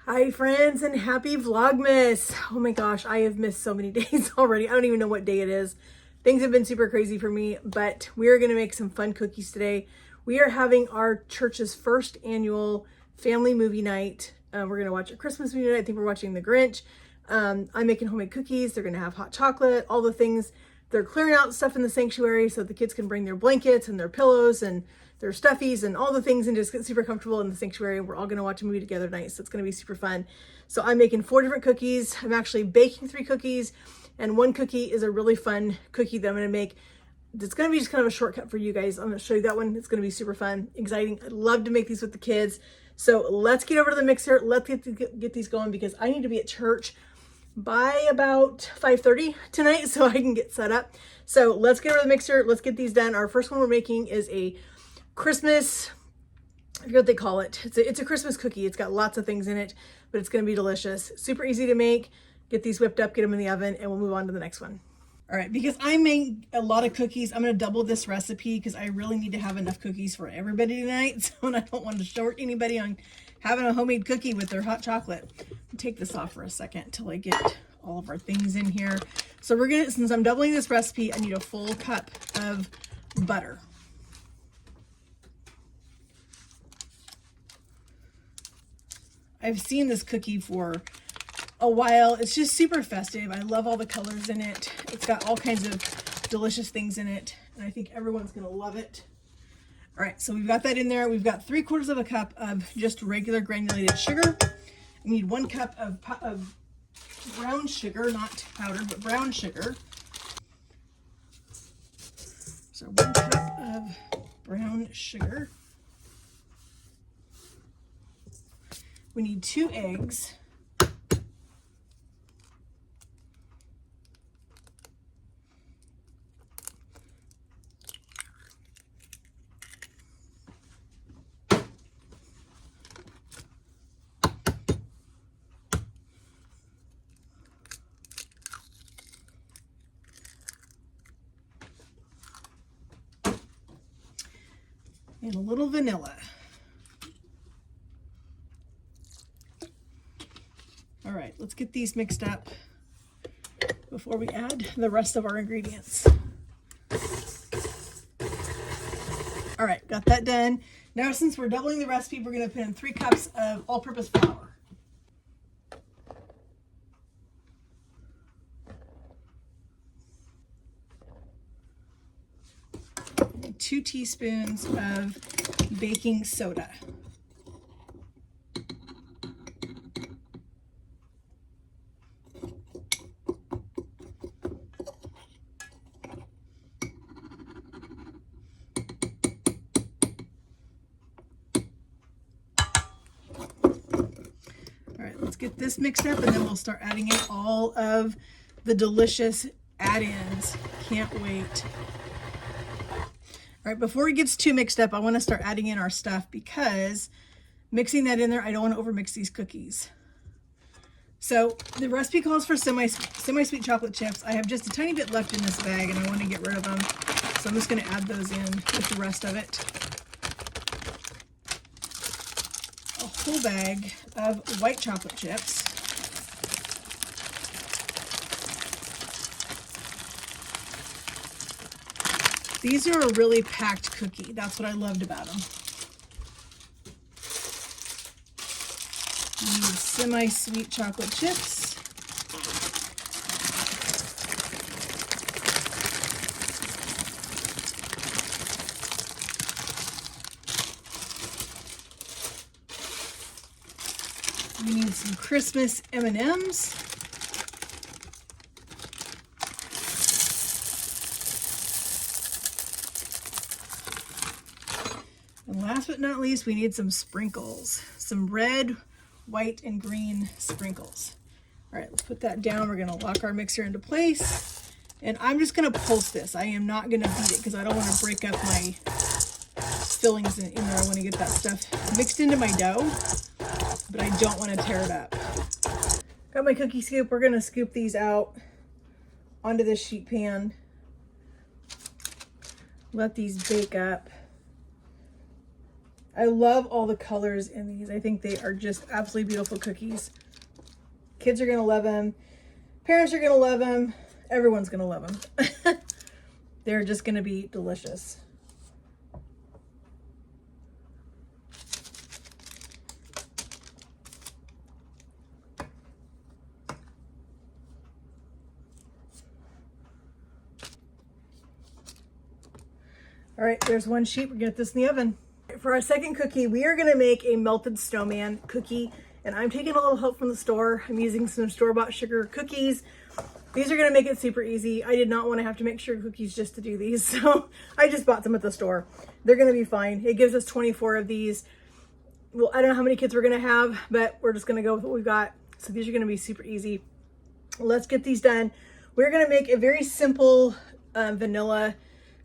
Hi friends and happy Vlogmas. Oh my gosh, I have missed so many days already. I don't even know what day it is. Things have been super crazy for me, but we are gonna make some fun cookies today. We are having our church's first annual family movie night. We're gonna watch a Christmas movie night. I think we're watching The Grinch. I'm making homemade cookies. They're gonna have hot chocolate, all the things. They're clearing out stuff in the sanctuary so the kids can bring their blankets and their pillows and their stuffies and all the things and just get super comfortable in the sanctuary. We're all going to watch a movie together tonight, so it's going to be super fun. So I'm making 4 different cookies. I'm actually baking 3 cookies, and one cookie is a really fun cookie that I'm going to make. It's going to be just kind of a shortcut for you guys. I'm going to show you that one. It's going to be super fun, exciting. I love to make these with the kids. So let's get over to the mixer. Let's get these going because I need to be at church by about 5:30 tonight so I can get set up. So let's get over to the mixer. Let's get these done. Our first one we're making is a Christmas, I forget what they call it. It's a Christmas cookie. It's got lots of things in it, but it's going to be delicious. Super easy to make. Get these whipped up, get them in the oven, and we'll move on to the next one. All right, because I make a lot of cookies, I'm going to double this recipe because I really need to have enough cookies for everybody tonight. So I don't want to short anybody on having a homemade cookie with their hot chocolate. I'll take this off for a second until I get all of our things in here. So we're going to, since I'm doubling this recipe, I need a full cup of butter. I've seen this cookie for a while. It's just super festive. I love all the colors in it. It's got all kinds of delicious things in it, and I think everyone's gonna love it. All right, so we've got that in there. We've got 3/4 of a cup of just regular granulated sugar. We need 1 cup of brown sugar, not powdered, but brown sugar. So 1 cup of brown sugar. We need 2 eggs. And a little vanilla. All right, let's get these mixed up before we add the rest of our ingredients. All right, got that done. Now, since we're doubling the recipe, we're gonna put in 3 cups of all-purpose flour. 2 teaspoons of baking soda. Let's get this mixed up and then we'll start adding in all of the delicious add-ins. Can't wait. All right, before it gets too mixed up, I want to start adding in our stuff because mixing that in there, I don't want to overmix these cookies. So the recipe calls for semi-sweet chocolate chips. I have just a tiny bit left in this bag and I want to get rid of them. So I'm just going to add those in with the rest of it. A whole bag of white chocolate chips. These are a really packed cookie. That's what I loved about them. You need semi-sweet chocolate chips. We need some Christmas M&Ms. And last but not least, we need some sprinkles. Some red, white, and green sprinkles. All right, let's put that down. We're gonna lock our mixer into place. And I'm just gonna pulse this. I am not gonna beat it because I don't wanna break up my fillings in there. I wanna get that stuff mixed into my dough, but I don't want to tear it up. Got my cookie scoop. We're going to scoop these out onto this sheet pan. Let these bake up. I love all the colors in these. I think they are just absolutely beautiful cookies. Kids are gonna love them. Parents are gonna love them. Everyone's gonna love them. They're just gonna be delicious. All right, there's one sheet. We're gonna get this in the oven. For our second cookie, we are gonna make a melted snowman cookie, and I'm taking a little help from the store. I'm using some store-bought sugar cookies. These are gonna make it super easy. I did not wanna have to make sugar cookies just to do these, so I just bought them at the store. They're gonna be fine. It gives us 24 of these. Well, I don't know how many kids we're gonna have, but we're just gonna go with what we've got. So these are gonna be super easy. Let's get these done. We're gonna make a very simple vanilla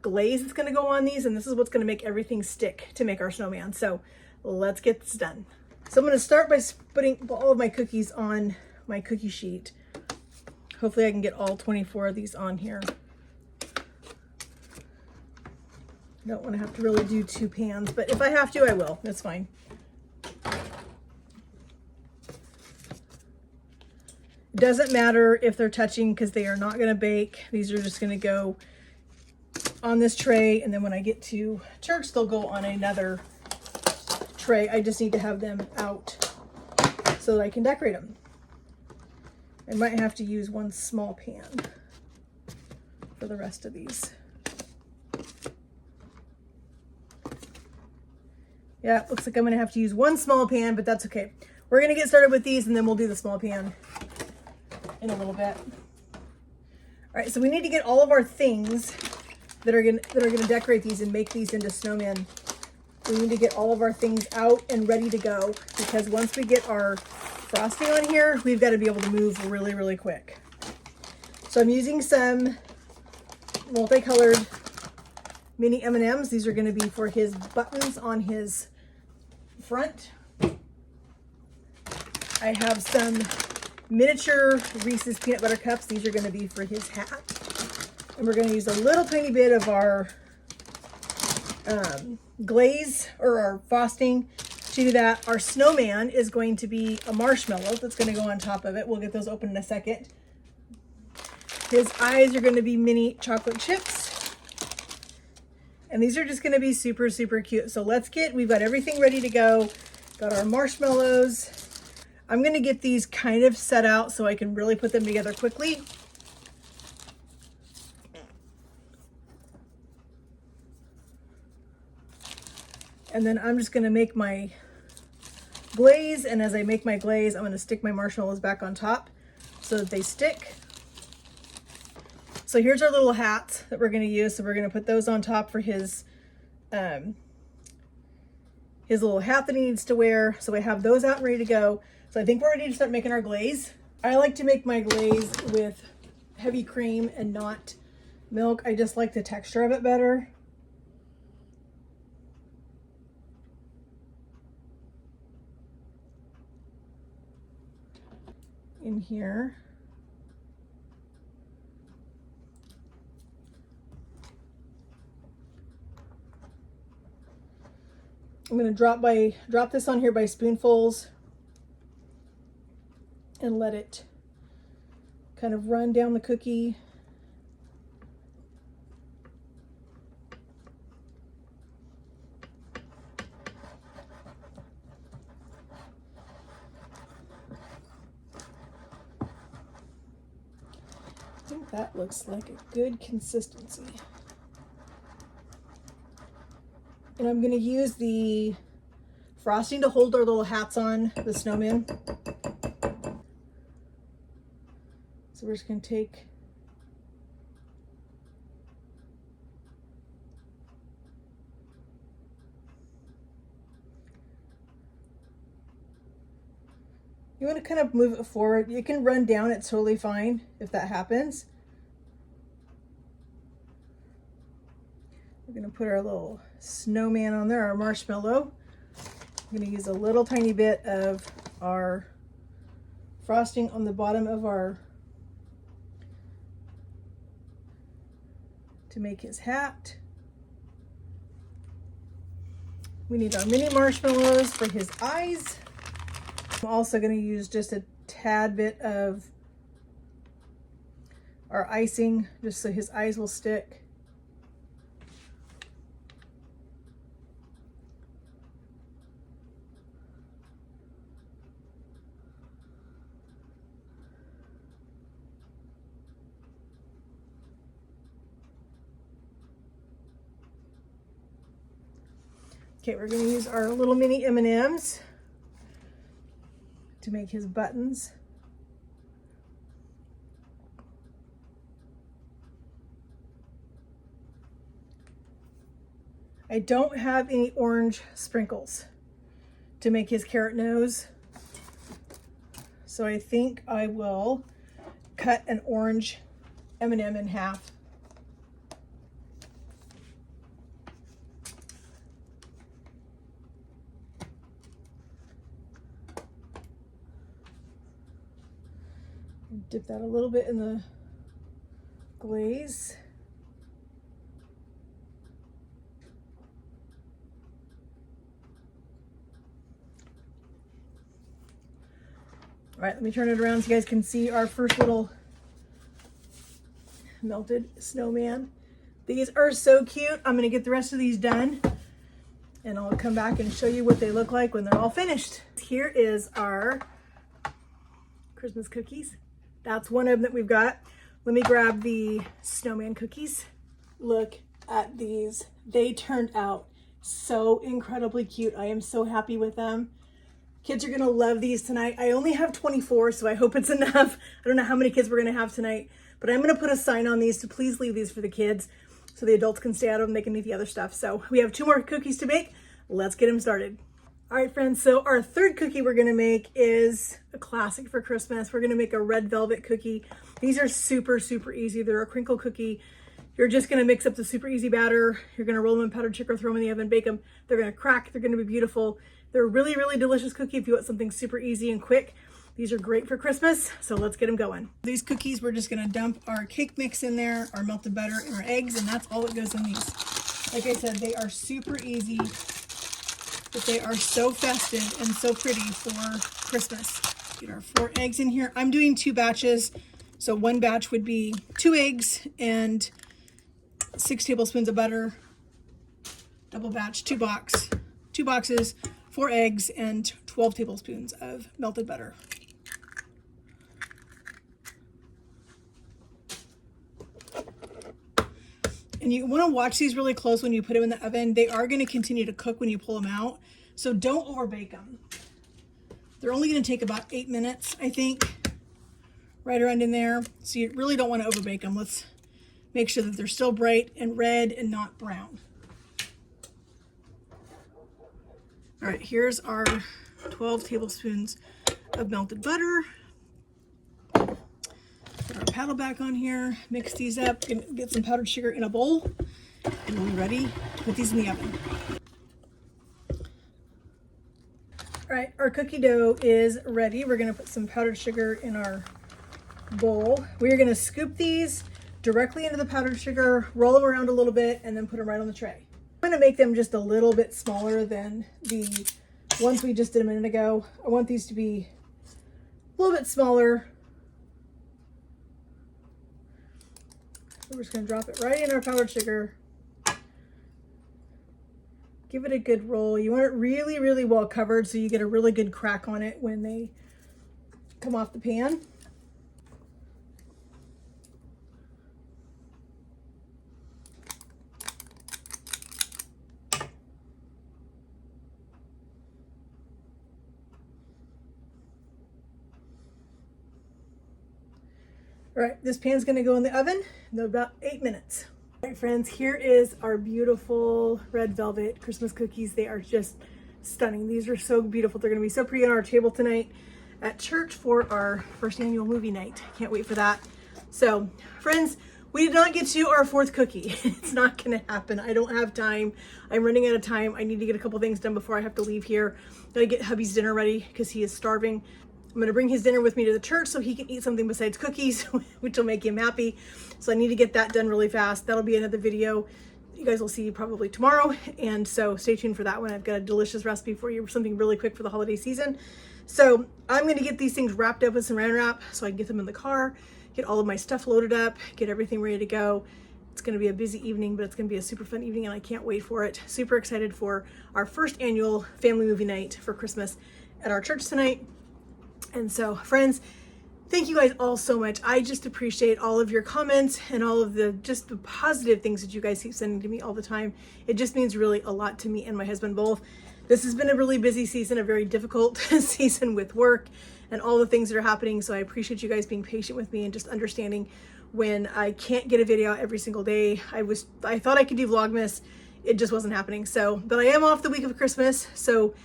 glaze that's going to go on these, and this is what's going to make everything stick to make our snowman. So let's get this done. So I'm going to start by putting all of my cookies on my cookie sheet. Hopefully I can get all 24 of these on here. I don't want to have to really do 2 pans, but if I have to, I will. That's fine. It doesn't matter if they're touching because they are not going to bake. These are just going to go on this tray, and then when I get to church, they'll go on another tray. I just need to have them out so that I can decorate them. I might have to use one small pan for the rest of these. Yeah, it looks like I'm gonna have to use one small pan, but that's okay. We're gonna get started with these, and then we'll do the small pan in a little bit. All right, so we need to get all of our things that are gonna decorate these and make these into snowmen. We need to get all of our things out and ready to go, because once we get our frosting on here, we've got to be able to move really, really quick. So I'm using some multicolored mini M&Ms. These are going to be for his buttons on his front. I have some miniature Reese's peanut butter cups. These are going to be for his hat. And we're going to use a little tiny bit of our glaze or our frosting to do that. Our snowman is going to be a marshmallow that's going to go on top of it. We'll get those open in a second. His eyes are going to be mini chocolate chips. And these are just going to be super, super cute. So we've got everything ready to go. Got our marshmallows. I'm going to get these kind of set out so I can really put them together quickly. And then I'm just gonna make my glaze, and as I make my glaze, I'm gonna stick my marshmallows back on top so that they stick. So here's our little hats that we're gonna use. So we're gonna put those on top for his little hat that he needs to wear. So we have those out and ready to go. So I think we're ready to start making our glaze. I like to make my glaze with heavy cream and not milk. I just like the texture of it better. In here. I'm going to drop this on here by spoonfuls and let it kind of run down the cookie. I think that looks like a good consistency. And I'm going to use the frosting to hold our little hats on the snowman. So we're just going to take you want to kind of move it forward. You can run down, it's totally fine if that happens. We're going to put our little snowman on there, our marshmallow. I'm going to use a little tiny bit of our frosting on the bottom of our, to make his hat. We need our mini marshmallows for his eyes. I'm also going to use just a tad bit of our icing just so his eyes will stick. Okay, we're going to use our little mini M&Ms to make his buttons. I don't have any orange sprinkles to make his carrot nose, so I think I will cut an orange M&M in half. Dip that a little bit in the glaze. All right, let me turn it around so you guys can see our first little melted snowman. These are so cute. I'm gonna get the rest of these done and I'll come back and show you what they look like when they're all finished. Here is our Christmas cookies. That's one of them that we've got. Let me grab the snowman cookies. Look at these. They turned out so incredibly cute. I am so happy with them. Kids are gonna love these tonight. I only have 24, so I hope it's enough. I don't know how many kids we're gonna have tonight, but I'm gonna put a sign on these to please leave these for the kids so the adults can stay out of them. They can eat the other stuff. So we have 2 more cookies to make. Let's get them started. All right, friends, so our third cookie we're gonna make is a classic for Christmas. We're gonna make a red velvet cookie. These are super, super easy. They're a crinkle cookie. You're just gonna mix up the super easy batter. You're gonna roll them in powdered sugar, throw them in the oven, bake them. They're gonna crack, they're gonna be beautiful. They're a really, really delicious cookie if you want something super easy and quick. These are great for Christmas, so let's get them going. These cookies, we're just gonna dump our cake mix in there, our melted butter, and our eggs, and that's all that goes in these. Like I said, they are super easy, but they are so festive and so pretty for Christmas. Get our 4 eggs in here. I'm doing 2 batches. So one batch would be 2 eggs and 6 tablespoons of butter. Double batch, 2 boxes, 4 eggs and 12 tablespoons of melted butter. And you want to watch these really close when you put them in the oven. They are going to continue to cook when you pull them out. So don't overbake them. They're only going to take about 8 minutes, I think, right around in there. So you really don't want to overbake them. Let's make sure that they're still bright and red and not brown. All right, here's our 12 tablespoons of melted butter. Put our paddle back on here, mix these up, and get some powdered sugar in a bowl, and we're ready to put these in the oven. All right, our cookie dough is ready. We're gonna put some powdered sugar in our bowl. We're gonna scoop these directly into the powdered sugar, roll them around a little bit, and then put them right on the tray. I'm gonna make them just a little bit smaller than the ones we just did a minute ago. I want these to be a little bit smaller. We're just gonna drop it right in our powdered sugar. Give it a good roll. You want it really, really well covered so you get a really good crack on it when they come off the pan. All right, this pan's gonna go in the oven in about 8 minutes. All right, friends, here is our beautiful red velvet Christmas cookies. They are just stunning. These are so beautiful. They're gonna be so pretty on our table tonight at church for our first annual movie night. Can't wait for that. So, friends, we did not get to our 4th cookie. It's not gonna happen. I don't have time. I'm running out of time. I need to get a couple things done before I have to leave here. Gotta get hubby's dinner ready because he is starving. I'm gonna bring his dinner with me to the church so he can eat something besides cookies, which will make him happy. So I need to get that done really fast. That'll be another video you guys will see probably tomorrow. And so stay tuned for that one. I've got a delicious recipe for you, something really quick for the holiday season. So I'm going to get these things wrapped up with saran wrap so I can get them in the car, get all of my stuff loaded up, get everything ready to go. It's going to be a busy evening, but it's going to be a super fun evening and I can't wait for it. Super excited for our first annual family movie night for Christmas at our church tonight. And so friends, thank you guys all so much. I just appreciate all of your comments and all of the just the positive things that you guys keep sending to me all the time. It just means really a lot to me and my husband both. This has been a really busy season, a very difficult season with work and all the things that are happening. So I appreciate you guys being patient with me and just understanding when I can't get a video out every single day. I thought I could do Vlogmas. It just wasn't happening. So, but I am off the week of Christmas. So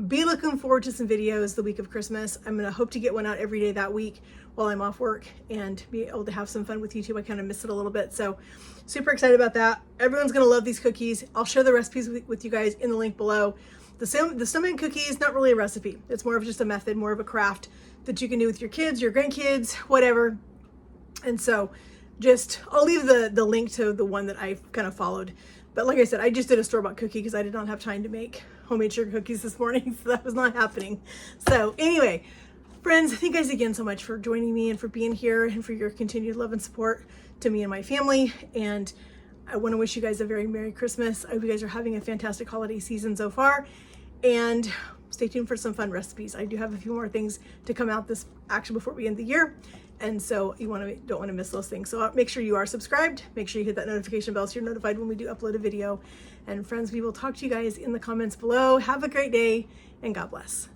be looking forward to some videos the week of Christmas. I'm gonna hope to get one out every day that week while I'm off work and be able to have some fun with YouTube. I kind of missed it a little bit. So super excited about that. Everyone's gonna love these cookies. I'll share the recipes with you guys in the link below. The Snowman cookie is not really a recipe. It's more of just a method, more of a craft that you can do with your kids, your grandkids, whatever. And so just, I'll leave the link to the one that I kind of followed. But like I said, I just did a store-bought cookie because I did not have time to make homemade sugar cookies this morning. So that was not happening. So anyway, friends, thank you guys again so much for joining me and for being here and for your continued love and support to me and my family. And I want to wish you guys a very Merry Christmas. I hope you guys are having a fantastic holiday season so far. And stay tuned for some fun recipes. I do have a few more things to come out this actually before we end the year. And so you don't want to miss those things. So make sure you are subscribed. Make sure you hit that notification bell so you're notified when we do upload a video. And friends, we will talk to you guys in the comments below. Have a great day and God bless.